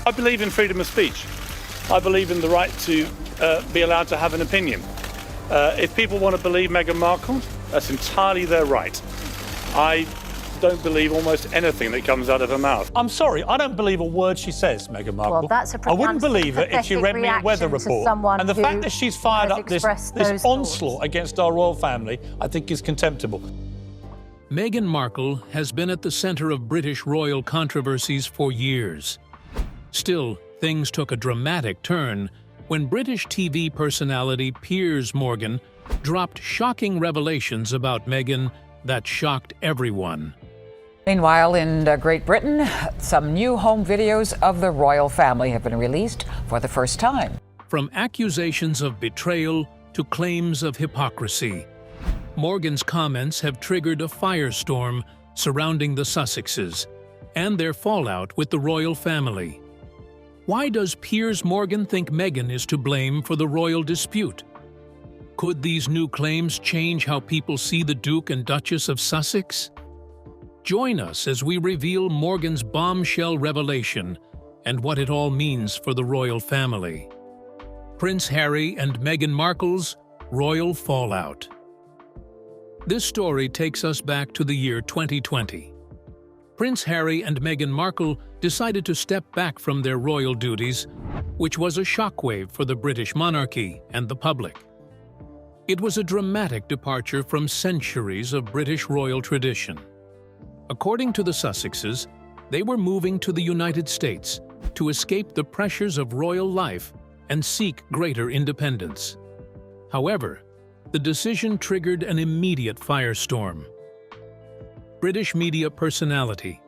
I believe in freedom of speech. I believe in the right to be allowed to have an opinion. If people want to believe Meghan Markle, that's entirely their right. I don't believe almost anything that comes out of her mouth. I'm sorry, I don't believe a word she says, Meghan Markle. Well, that's a I wouldn't believe it if she read me a weather report. And the fact that she's fired up this onslaught against our royal family, I think is contemptible. Meghan Markle has been at the center of British royal controversies for years. Still, things took a dramatic turn when British TV personality Piers Morgan dropped shocking revelations about Meghan that shocked everyone. Meanwhile, in Great Britain, some new home videos of the royal family have been released for the first time. From accusations of betrayal to claims of hypocrisy, Morgan's comments have triggered a firestorm surrounding the Sussexes and their fallout with the royal family. Why does Piers Morgan think Meghan is to blame for the royal dispute? Could these new claims change how people see the Duke and Duchess of Sussex? Join us as we reveal Morgan's bombshell revelation and what it all means for the royal family. Prince Harry and Meghan Markle's royal fallout. This story takes us back to the year 2020. Prince Harry and Meghan Markle decided to step back from their royal duties, which was a shockwave for the British monarchy and the public. It was a dramatic departure from centuries of British royal tradition. According to the Sussexes, they were moving to the United States to escape the pressures of royal life and seek greater independence. However, the decision triggered an immediate firestorm. British media personality.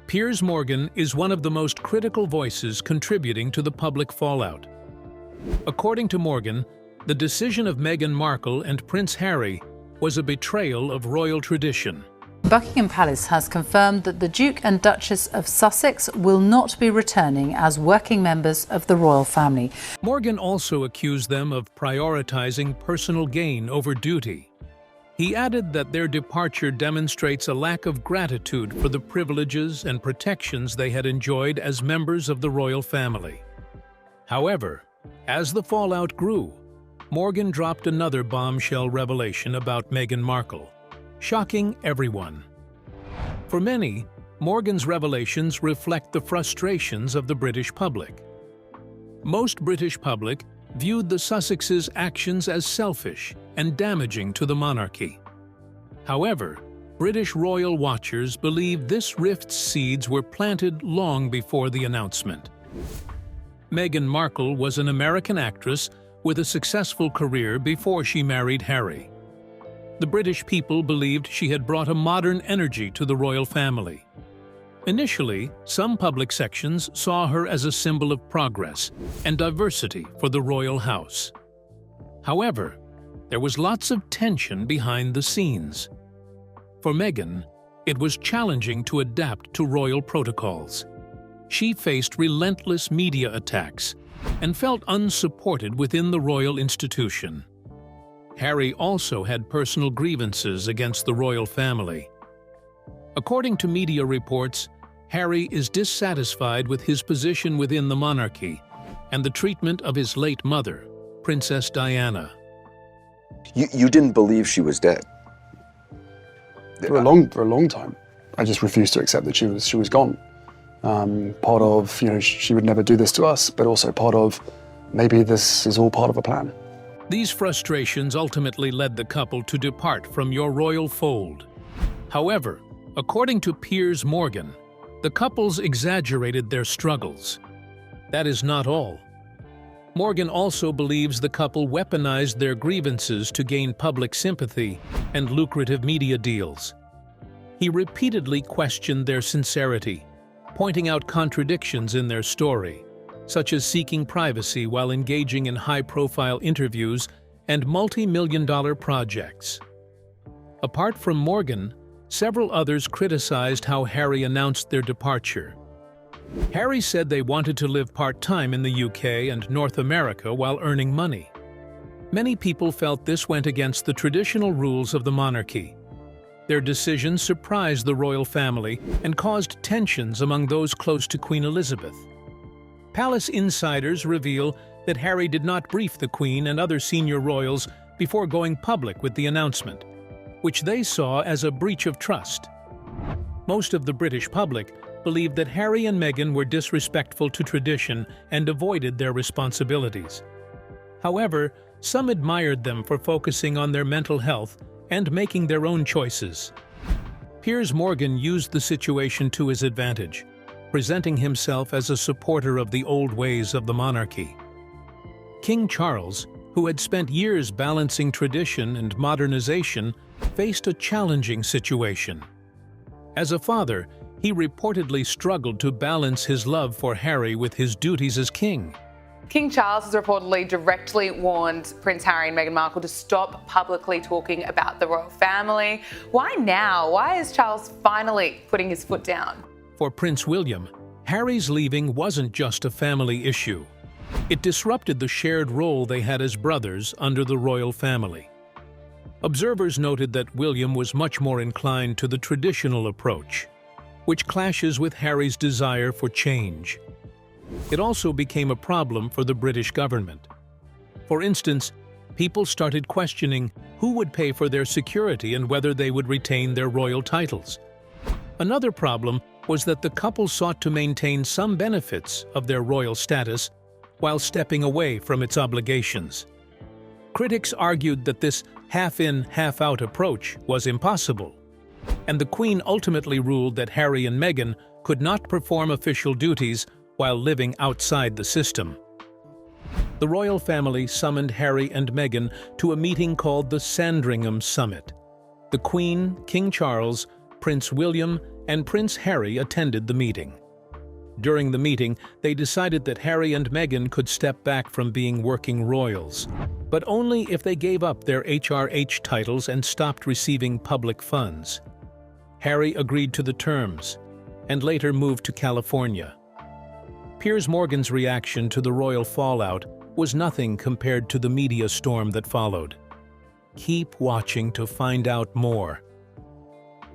Piers Morgan is one of the most critical voices contributing to the public fallout. According to Morgan, the decision of Meghan Markle and Prince Harry was a betrayal of royal tradition. Buckingham Palace has confirmed that the Duke and Duchess of Sussex will not be returning as working members of the royal family. Morgan also accused them of prioritizing personal gain over duty. He added that their departure demonstrates a lack of gratitude for the privileges and protections they had enjoyed as members of the royal family. However, as the fallout grew, Morgan dropped another bombshell revelation about Meghan Markle, shocking everyone. For many, Morgan's revelations reflect the frustrations of the British public. Most British public viewed the Sussexes' actions as selfish and damaging to the monarchy. However, British royal watchers believe this rift's seeds were planted long before the announcement. Meghan Markle was an American actress with a successful career before she married Harry. The British people believed she had brought a modern energy to the royal family. Initially, some public sections saw her as a symbol of progress and diversity for the royal house. However, there was lots of tension behind the scenes. For Meghan, it was challenging to adapt to royal protocols. She faced relentless media attacks and felt unsupported within the royal institution. Harry also had personal grievances against the royal family. According to media reports, Harry is dissatisfied with his position within the monarchy and the treatment of his late mother, Princess Diana. You didn't believe she was dead? For a long time. I just refused to accept that she was gone. Part of, she would never do this to us, but also part of, maybe this is all part of a plan. These frustrations ultimately led the couple to depart from your royal fold. However, according to Piers Morgan, the couples exaggerated their struggles. That is not all. Morgan also believes the couple weaponized their grievances to gain public sympathy and lucrative media deals. He repeatedly questioned their sincerity, pointing out contradictions in their story, such as seeking privacy while engaging in high-profile interviews and multi-million-dollar projects. Apart from Morgan, several others criticized how Harry announced their departure. Harry said they wanted to live part-time in the UK and North America while earning money. Many people felt this went against the traditional rules of the monarchy. Their decision surprised the royal family and caused tensions among those close to Queen Elizabeth. Palace insiders reveal that Harry did not brief the Queen and other senior royals before going public with the announcement, which they saw as a breach of trust. Most of the British public believed that Harry and Meghan were disrespectful to tradition and avoided their responsibilities. However, some admired them for focusing on their mental health and making their own choices. Piers Morgan used the situation to his advantage, presenting himself as a supporter of the old ways of the monarchy. King Charles, who had spent years balancing tradition and modernization, faced a challenging situation. As a father, he reportedly struggled to balance his love for Harry with his duties as king. King Charles has reportedly directly warned Prince Harry and Meghan Markle to stop publicly talking about the royal family. Why now? Why is Charles finally putting his foot down? For Prince William, Harry's leaving wasn't just a family issue. It disrupted the shared role they had as brothers under the royal family. Observers noted that William was much more inclined to the traditional approach, which clashes with Harry's desire for change. It also became a problem for the British government. For instance, people started questioning who would pay for their security and whether they would retain their royal titles. Another problem was that the couple sought to maintain some benefits of their royal status while stepping away from its obligations. Critics argued that this half-in, half-out approach was impossible, and the Queen ultimately ruled that Harry and Meghan could not perform official duties while living outside the system. The royal family summoned Harry and Meghan to a meeting called the Sandringham Summit. The Queen, King Charles, Prince William, and Prince Harry attended the meeting. During the meeting, they decided that Harry and Meghan could step back from being working royals, but only if they gave up their HRH titles and stopped receiving public funds. Harry agreed to the terms, and later moved to California. Piers Morgan's reaction to the royal fallout was nothing compared to the media storm that followed. Keep watching to find out more.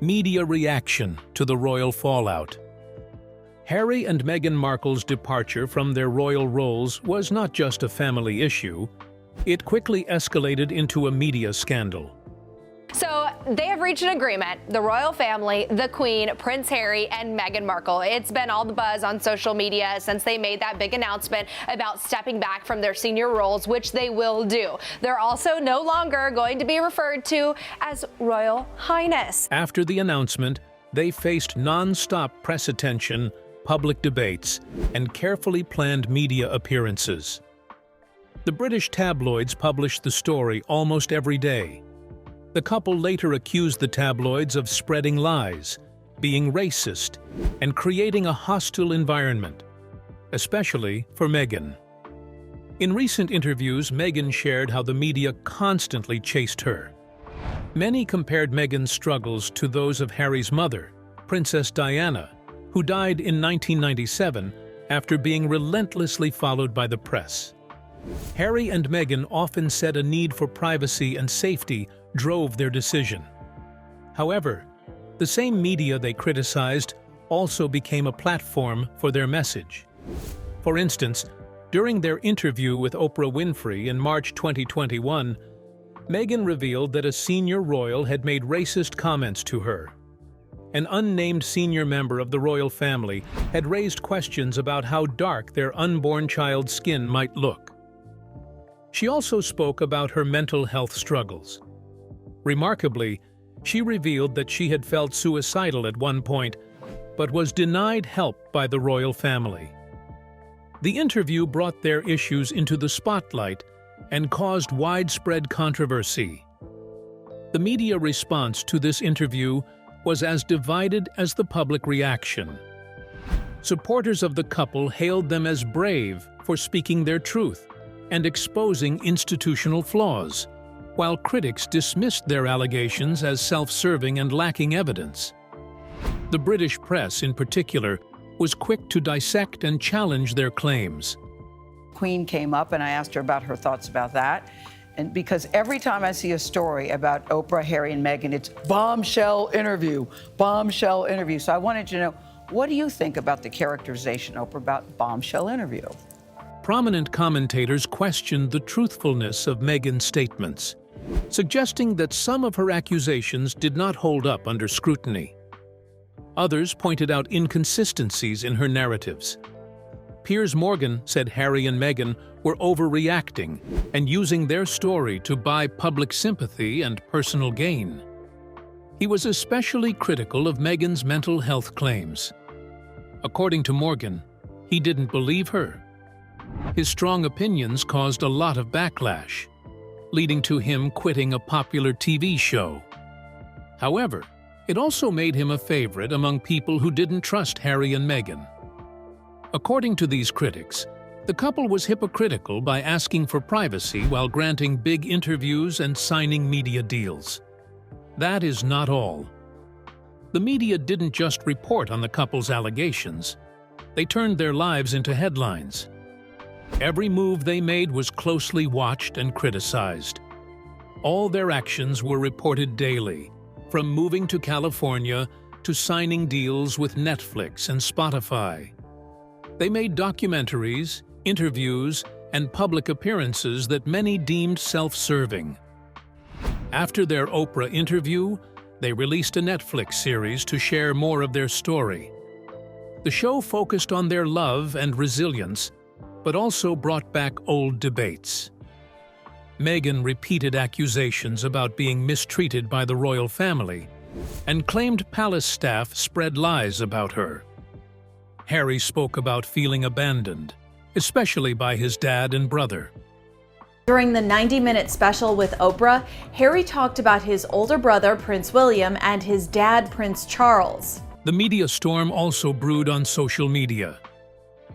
Media reaction to the royal fallout. Harry and Meghan Markle's departure from their royal roles was not just a family issue. It quickly escalated into a media scandal. So they have reached an agreement, the royal family, the Queen, Prince Harry, and Meghan Markle. It's been all the buzz on social media since they made that big announcement about stepping back from their senior roles, which they will do. They're also no longer going to be referred to as Royal Highness. After the announcement, they faced non-stop press attention, public debates, and carefully planned media appearances. The British tabloids published the story almost every day. The couple later accused the tabloids of spreading lies, being racist, and creating a hostile environment, especially for Meghan. In recent interviews, Meghan shared how the media constantly chased her. Many compared Meghan's struggles to those of Harry's mother, Princess Diana, who died in 1997 after being relentlessly followed by the press. Harry and Meghan often said a need for privacy and safety drove their decision. However, the same media they criticized also became a platform for their message. For instance, during their interview with Oprah Winfrey in March 2021, Meghan revealed that a senior royal had made racist comments to her. An unnamed senior member of the royal family had raised questions about how dark their unborn child's skin might look. She also spoke about her mental health struggles. Remarkably, she revealed that she had felt suicidal at one point, but was denied help by the royal family. The interview brought their issues into the spotlight and caused widespread controversy. The media response to this interview was as divided as the public reaction. Supporters of the couple hailed them as brave for speaking their truth and exposing institutional flaws, while critics dismissed their allegations as self-serving and lacking evidence. The British press, in particular, was quick to dissect and challenge their claims. Queen came up and I asked her about her thoughts about that. And because every time I see a story about Oprah, Harry, and Meghan, it's bombshell interview, bombshell interview. So I wanted to know, What do you think about the characterization, Oprah, about bombshell interview? Prominent commentators questioned the truthfulness of Meghan's statements, suggesting that some of her accusations did not hold up under scrutiny. Others pointed out inconsistencies in her narratives. Piers Morgan said Harry and Meghan were overreacting and using their story to buy public sympathy and personal gain. He was especially critical of Meghan's mental health claims. According to Morgan, he didn't believe her. His strong opinions caused a lot of backlash, leading to him quitting a popular TV show. However, it also made him a favorite among people who didn't trust Harry and Meghan. According to these critics, the couple was hypocritical by asking for privacy while granting big interviews and signing media deals. That is not all. The media didn't just report on the couple's allegations. They turned their lives into headlines. Every move they made was closely watched and criticized. All their actions were reported daily, from moving to California to signing deals with Netflix and Spotify. They made documentaries, interviews, and public appearances that many deemed self-serving. After their Oprah interview, they released a Netflix series to share more of their story. The show focused on their love and resilience, but also brought back old debates. Meghan repeated accusations about being mistreated by the royal family and claimed palace staff spread lies about her. Harry spoke about feeling abandoned, especially by his dad and brother. During the 90-minute special with Oprah, Harry talked about his older brother, Prince William, and his dad, Prince Charles. The media storm also brewed on social media.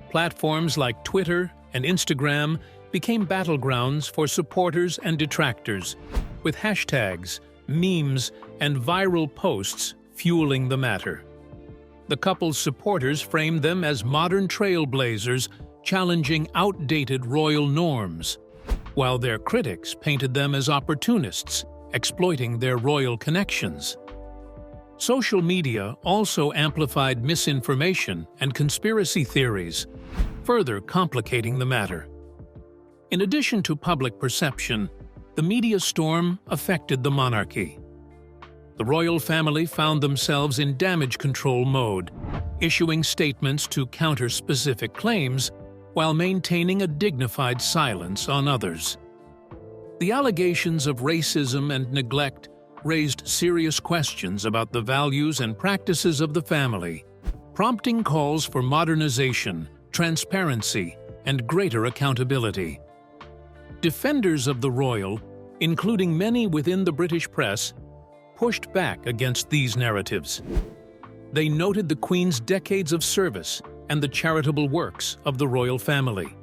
Platforms like Twitter and Instagram became battlegrounds for supporters and detractors, with hashtags, memes, and viral posts fueling the matter. The couple's supporters framed them as modern trailblazers challenging outdated royal norms, while their critics painted them as opportunists exploiting their royal connections. Social media also amplified misinformation and conspiracy theories, further complicating the matter. In addition to public perception, the media storm affected the monarchy. The royal family found themselves in damage control mode, issuing statements to counter specific claims while maintaining a dignified silence on others. The allegations of racism and neglect raised serious questions about the values and practices of the family, prompting calls for modernization, transparency, and greater accountability. Defenders of the royal, including many within the British press, pushed back against these narratives. They noted the Queen's decades of service and the charitable works of the royal family.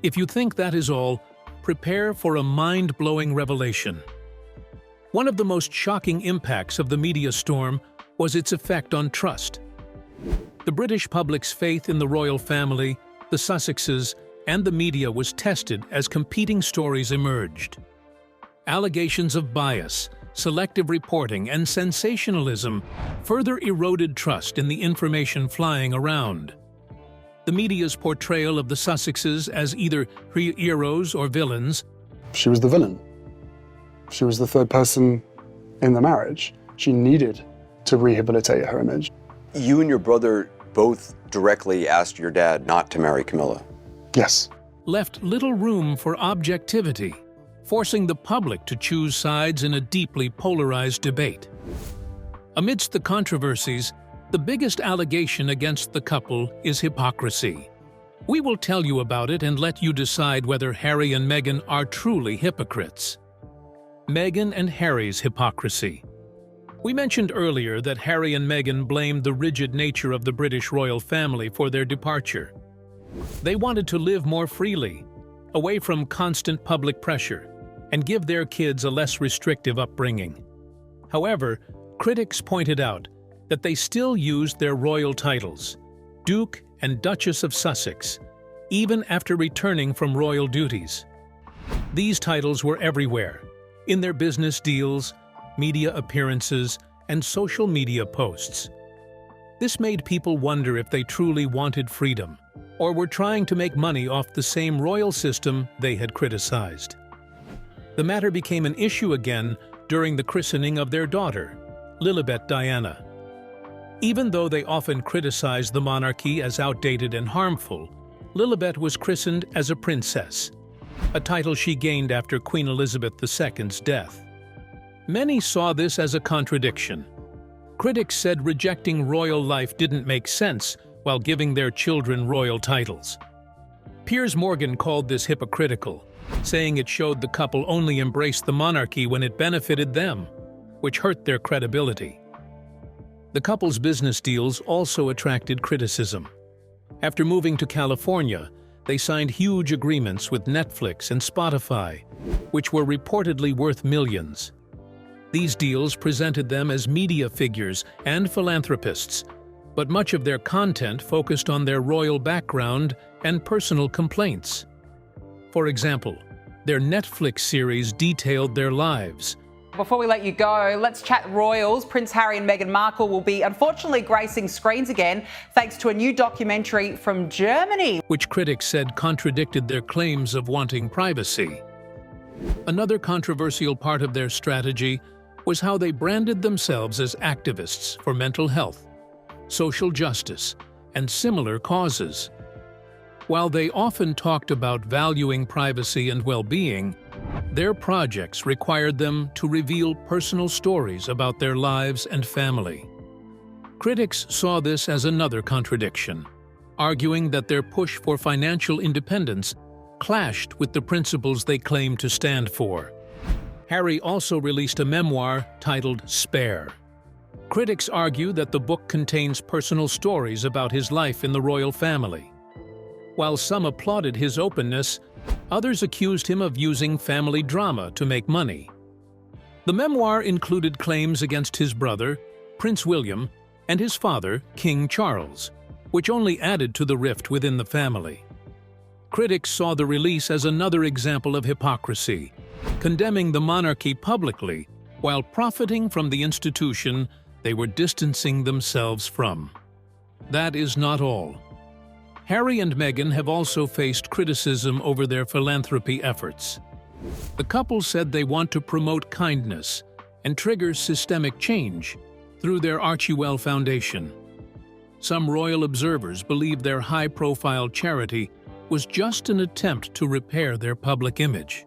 If you think that is all, prepare for a mind-blowing revelation. One of the most shocking impacts of the media storm was its effect on trust. The British public's faith in the royal family, the Sussexes, and the media was tested as competing stories emerged. Allegations of bias, selective reporting, and sensationalism further eroded trust in the information flying around. The media's portrayal of the Sussexes as either heroes or villains. She was the villain. She was the third person in the marriage. She needed to rehabilitate her image. You and your brother both directly asked your dad not to marry Camilla. Yes. Left little room for objectivity, forcing the public to choose sides in a deeply polarized debate. Amidst the controversies, the biggest allegation against the couple is hypocrisy. We will tell you about it and let you decide whether Harry and Meghan are truly hypocrites. Meghan and Harry's hypocrisy. We mentioned earlier that Harry and Meghan blamed the rigid nature of the British royal family for their departure. They wanted to live more freely, away from constant public pressure, and give their kids a less restrictive upbringing. However, critics pointed out that they still used their royal titles, Duke and Duchess of Sussex, even after returning from royal duties. These titles were everywhere, in their business deals, media appearances, and social media posts. This made people wonder if they truly wanted freedom, or were trying to make money off the same royal system they had criticized. The matter became an issue again during the christening of their daughter, Lilibet Diana. Even though they often criticized the monarchy as outdated and harmful, Lilibet was christened as a princess, a title she gained after Queen Elizabeth II's death. Many saw this as a contradiction. Critics said rejecting royal life didn't make sense while giving their children royal titles. Piers Morgan called this hypocritical, saying it showed the couple only embraced the monarchy when it benefited them, which hurt their credibility. The couple's business deals also attracted criticism. After moving to California, they signed huge agreements with Netflix and Spotify, which were reportedly worth millions. These deals presented them as media figures and philanthropists, but much of their content focused on their royal background and personal complaints. For example, their Netflix series detailed their lives. Before we let you go, let's chat royals. Prince Harry and Meghan Markle will be unfortunately gracing screens again thanks to a new documentary from Germany, which critics said contradicted their claims of wanting privacy. Another controversial part of their strategy was how they branded themselves as activists for mental health, social justice, and similar causes. While they often talked about valuing privacy and well-being, their projects required them to reveal personal stories about their lives and family. Critics saw this as another contradiction, arguing that their push for financial independence clashed with the principles they claimed to stand for. Harry also released a memoir titled Spare. Critics argue that the book contains personal stories about his life in the royal family. While some applauded his openness, others accused him of using family drama to make money. The memoir included claims against his brother, Prince William, and his father, King Charles, which only added to the rift within the family. Critics saw the release as another example of hypocrisy, condemning the monarchy publicly while profiting from the institution they were distancing themselves from. That is not all. Harry and Meghan have also faced criticism over their philanthropy efforts. The couple said they want to promote kindness and trigger systemic change through their Archewell Foundation. Some royal observers believe their high-profile charity was just an attempt to repair their public image.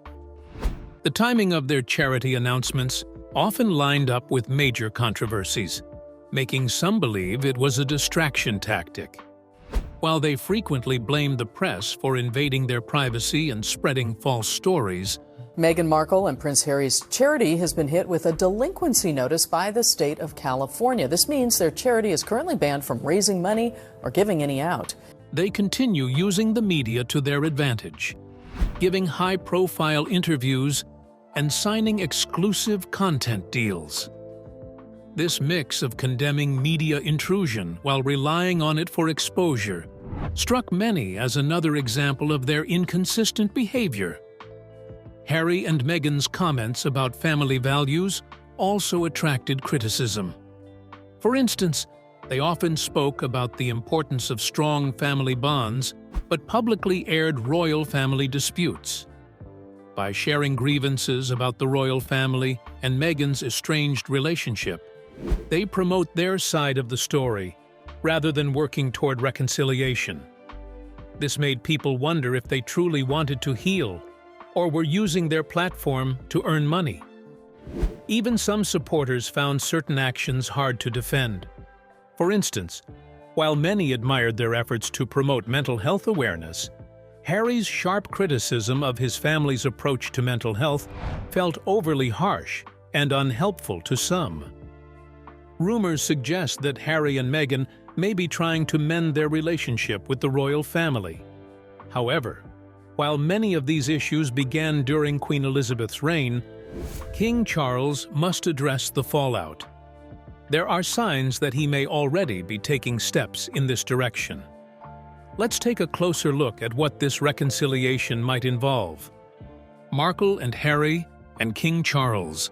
The timing of their charity announcements often lined up with major controversies, making some believe it was a distraction tactic. While they frequently blamed the press for invading their privacy and spreading false stories, Meghan Markle and Prince Harry's charity has been hit with a delinquency notice by the state of California. This means their charity is currently banned from raising money or giving any out. They continue using the media to their advantage, giving high-profile interviews and signing exclusive content deals. This mix of condemning media intrusion while relying on it for exposure struck many as another example of their inconsistent behavior. Harry and Meghan's comments about family values also attracted criticism. For instance, they often spoke about the importance of strong family bonds, but publicly aired royal family disputes. By sharing grievances about the royal family and Meghan's estranged relationship, they promote their side of the story, rather than working toward reconciliation. This made people wonder if they truly wanted to heal, or were using their platform to earn money. Even some supporters found certain actions hard to defend. For instance, while many admired their efforts to promote mental health awareness, Harry's sharp criticism of his family's approach to mental health felt overly harsh and unhelpful to some. Rumors suggest that Harry and Meghan may be trying to mend their relationship with the royal family. However, while many of these issues began during Queen Elizabeth's reign, King Charles must address the fallout. There are signs that he may already be taking steps in this direction. Let's take a closer look at what this reconciliation might involve. Markle and Harry and King Charles.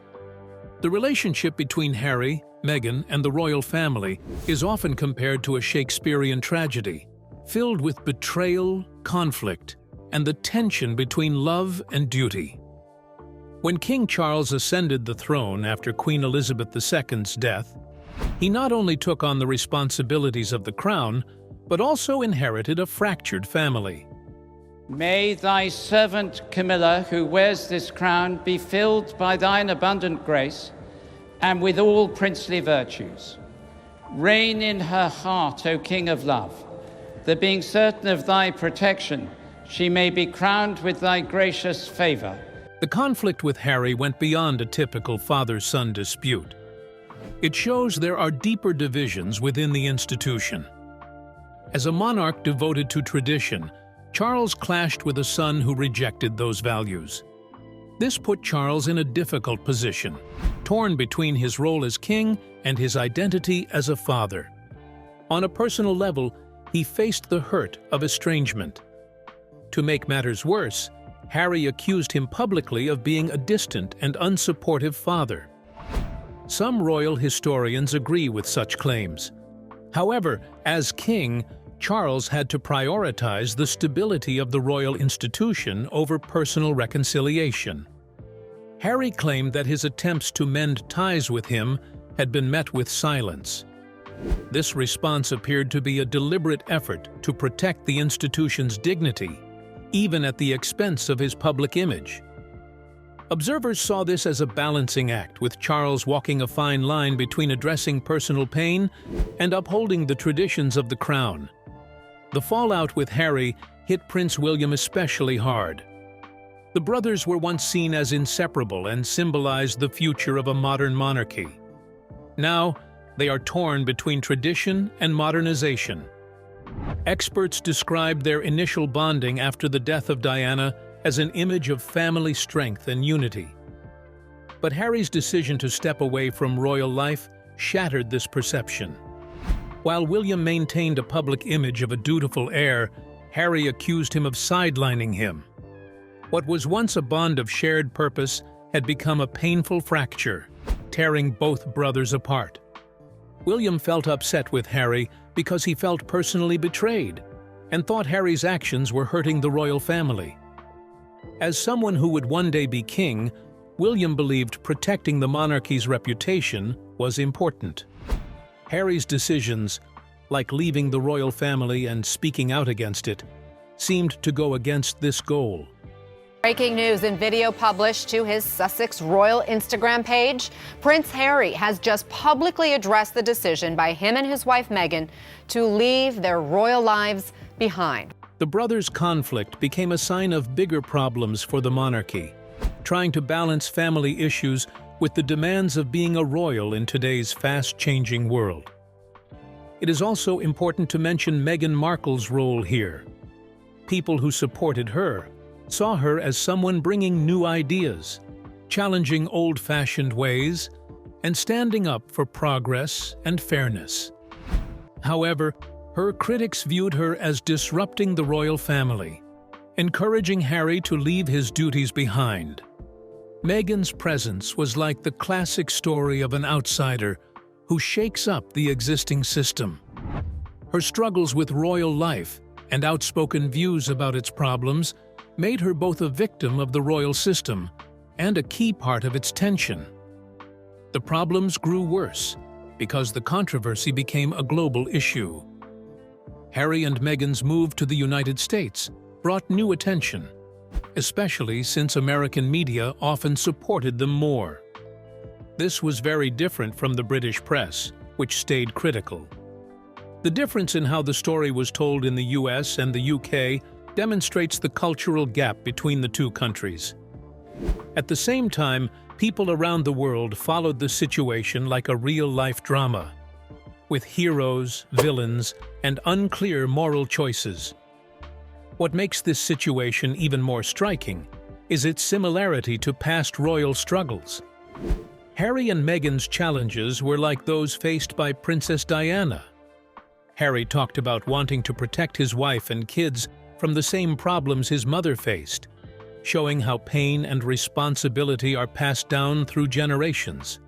The relationship between Harry, Meghan, and the royal family is often compared to a Shakespearean tragedy, filled with betrayal, conflict, and the tension between love and duty. When King Charles ascended the throne after Queen Elizabeth II's death, he not only took on the responsibilities of the crown, but also inherited a fractured family. May thy servant Camilla, who wears this crown, be filled by thine abundant grace, and with all princely virtues. Reign in her heart, O King of love, that being certain of thy protection, she may be crowned with thy gracious favor. The conflict with Harry went beyond a typical father-son dispute. It shows there are deeper divisions within the institution. As a monarch devoted to tradition, Charles clashed with a son who rejected those values. This put Charles in a difficult position, torn between his role as king and his identity as a father. On a personal level, he faced the hurt of estrangement. To make matters worse, Harry accused him publicly of being a distant and unsupportive father. Some royal historians agree with such claims. However, as king, Charles had to prioritize the stability of the royal institution over personal reconciliation. Harry claimed that his attempts to mend ties with him had been met with silence. This response appeared to be a deliberate effort to protect the institution's dignity, even at the expense of his public image. Observers saw this as a balancing act, with Charles walking a fine line between addressing personal pain and upholding the traditions of the crown. The fallout with Harry hit Prince William especially hard. The brothers were once seen as inseparable and symbolized the future of a modern monarchy. Now, they are torn between tradition and modernization. Experts described their initial bonding after the death of Diana as an image of family strength and unity. But Harry's decision to step away from royal life shattered this perception. While William maintained a public image of a dutiful heir, Harry accused him of sidelining him. What was once a bond of shared purpose had become a painful fracture, tearing both brothers apart. William felt upset with Harry because he felt personally betrayed and thought Harry's actions were hurting the royal family. As someone who would one day be king, William believed protecting the monarchy's reputation was important. Harry's decisions, like leaving the royal family and speaking out against it, seemed to go against this goal. Breaking news in video published to his Sussex royal Instagram page. Prince Harry has just publicly addressed the decision by him and his wife Meghan to leave their royal lives behind. The brothers' conflict became a sign of bigger problems for the monarchy, trying to balance family issues with the demands of being a royal in today's fast-changing world. It is also important to mention Meghan Markle's role here. People who supported her saw her as someone bringing new ideas, challenging old-fashioned ways, and standing up for progress and fairness. However, her critics viewed her as disrupting the royal family, encouraging Harry to leave his duties behind. Meghan's presence was like the classic story of an outsider who shakes up the existing system. Her struggles with royal life and outspoken views about its problems made her both a victim of the royal system and a key part of its tension. The problems grew worse because the controversy became a global issue. Harry and Meghan's move to the United States brought new attention, especially since American media often supported them more. This was very different from the British press, which stayed critical. The difference in how the story was told in the US and the UK demonstrates the cultural gap between the two countries. At the same time, people around the world followed the situation like a real-life drama, with heroes, villains, and unclear moral choices. What makes this situation even more striking is its similarity to past royal struggles. Harry and Meghan's challenges were like those faced by Princess Diana. Harry talked about wanting to protect his wife and kids from the same problems his mother faced, showing how pain and responsibility are passed down through generations.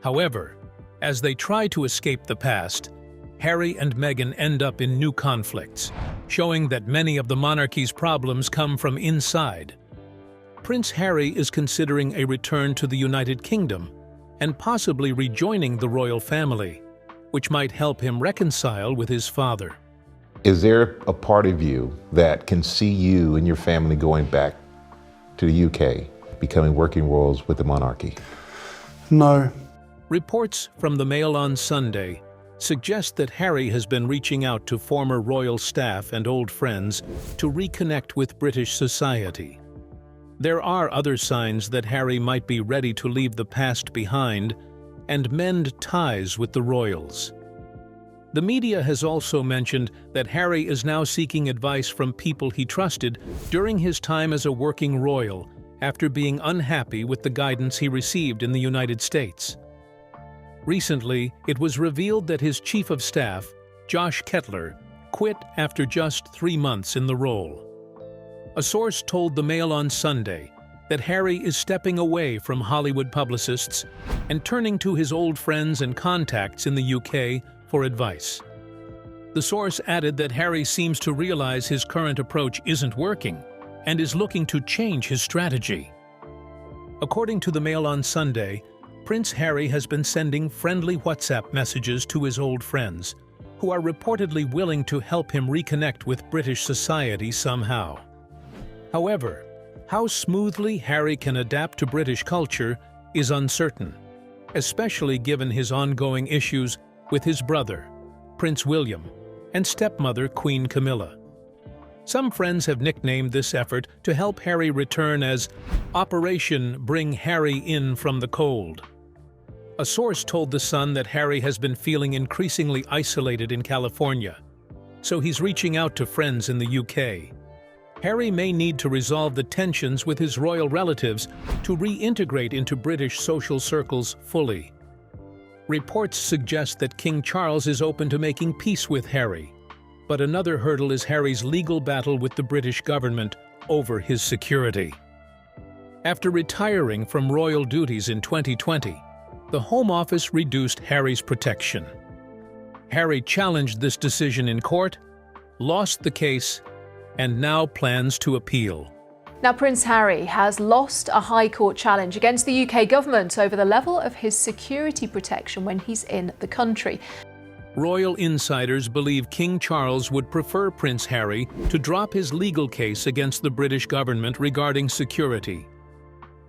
However, As they try to escape the past, Harry and Meghan end up in new conflicts, showing that many of the monarchy's problems come from inside. Prince Harry is considering a return to the United Kingdom and possibly rejoining the royal family, which might help him reconcile with his father. Is there a part of you that can see you and your family going back to the UK, becoming working royals with the monarchy? No. Reports from the Mail on Sunday suggest that Harry has been reaching out to former royal staff and old friends to reconnect with British society. There are other signs that Harry might be ready to leave the past behind and mend ties with the royals. The media has also mentioned that Harry is now seeking advice from people he trusted during his time as a working royal after being unhappy with the guidance he received in the United States. Recently, it was revealed that his chief of staff, Josh Kettler, quit after just 3 months in the role. A source told the Mail on Sunday that Harry is stepping away from Hollywood publicists and turning to his old friends and contacts in the UK for advice. The source added that Harry seems to realize his current approach isn't working and is looking to change his strategy. According to the Mail on Sunday, Prince Harry has been sending friendly WhatsApp messages to his old friends, who are reportedly willing to help him reconnect with British society somehow. However, how smoothly Harry can adapt to British culture is uncertain, especially given his ongoing issues with his brother, Prince William, and stepmother, Queen Camilla. Some friends have nicknamed this effort to help Harry return as Operation Bring Harry In from the Cold. A source told The Sun that Harry has been feeling increasingly isolated in California, so he's reaching out to friends in the UK. Harry may need to resolve the tensions with his royal relatives to reintegrate into British social circles fully. Reports suggest that King Charles is open to making peace with Harry, but another hurdle is Harry's legal battle with the British government over his security. After retiring from royal duties in 2020, the Home Office reduced Harry's protection. Harry challenged this decision in court, lost the case, and now plans to appeal. Now, Prince Harry has lost a High Court challenge against the UK government over the level of his security protection when he's in the country. Royal insiders believe King Charles would prefer Prince Harry to drop his legal case against the British government regarding security.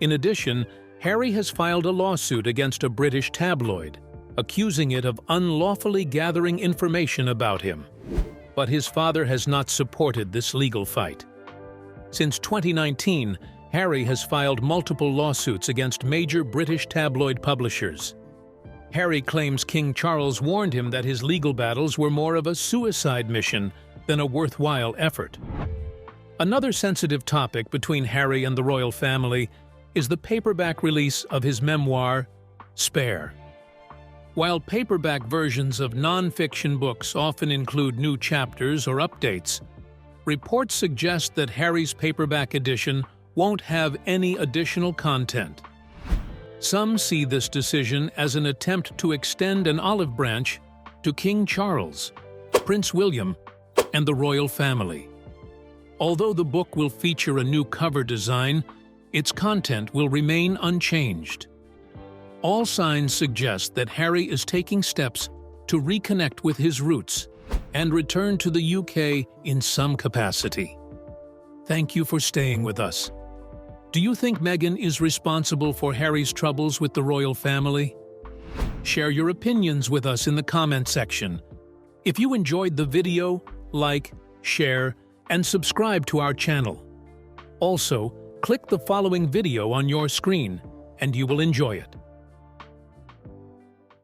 In addition, Harry has filed a lawsuit against a British tabloid, accusing it of unlawfully gathering information about him. But his father has not supported this legal fight. Since 2019, Harry has filed multiple lawsuits against major British tabloid publishers. Harry claims King Charles warned him that his legal battles were more of a suicide mission than a worthwhile effort. Another sensitive topic between Harry and the royal family is the paperback release of his memoir, Spare. While paperback versions of non-fiction books often include new chapters or updates, reports suggest that Harry's paperback edition won't have any additional content. Some see this decision as an attempt to extend an olive branch to King Charles, Prince William, and the royal family. Although the book will feature a new cover design, its content will remain unchanged. All signs suggest that Harry is taking steps to reconnect with his roots and return to the UK in some capacity. Thank you for staying with us. Do you think Meghan is responsible for Harry's troubles with the royal family? Share your opinions with us in the comment section. If you enjoyed the video, like, share, and subscribe to our channel. Also, click the following video on your screen, and you will enjoy it.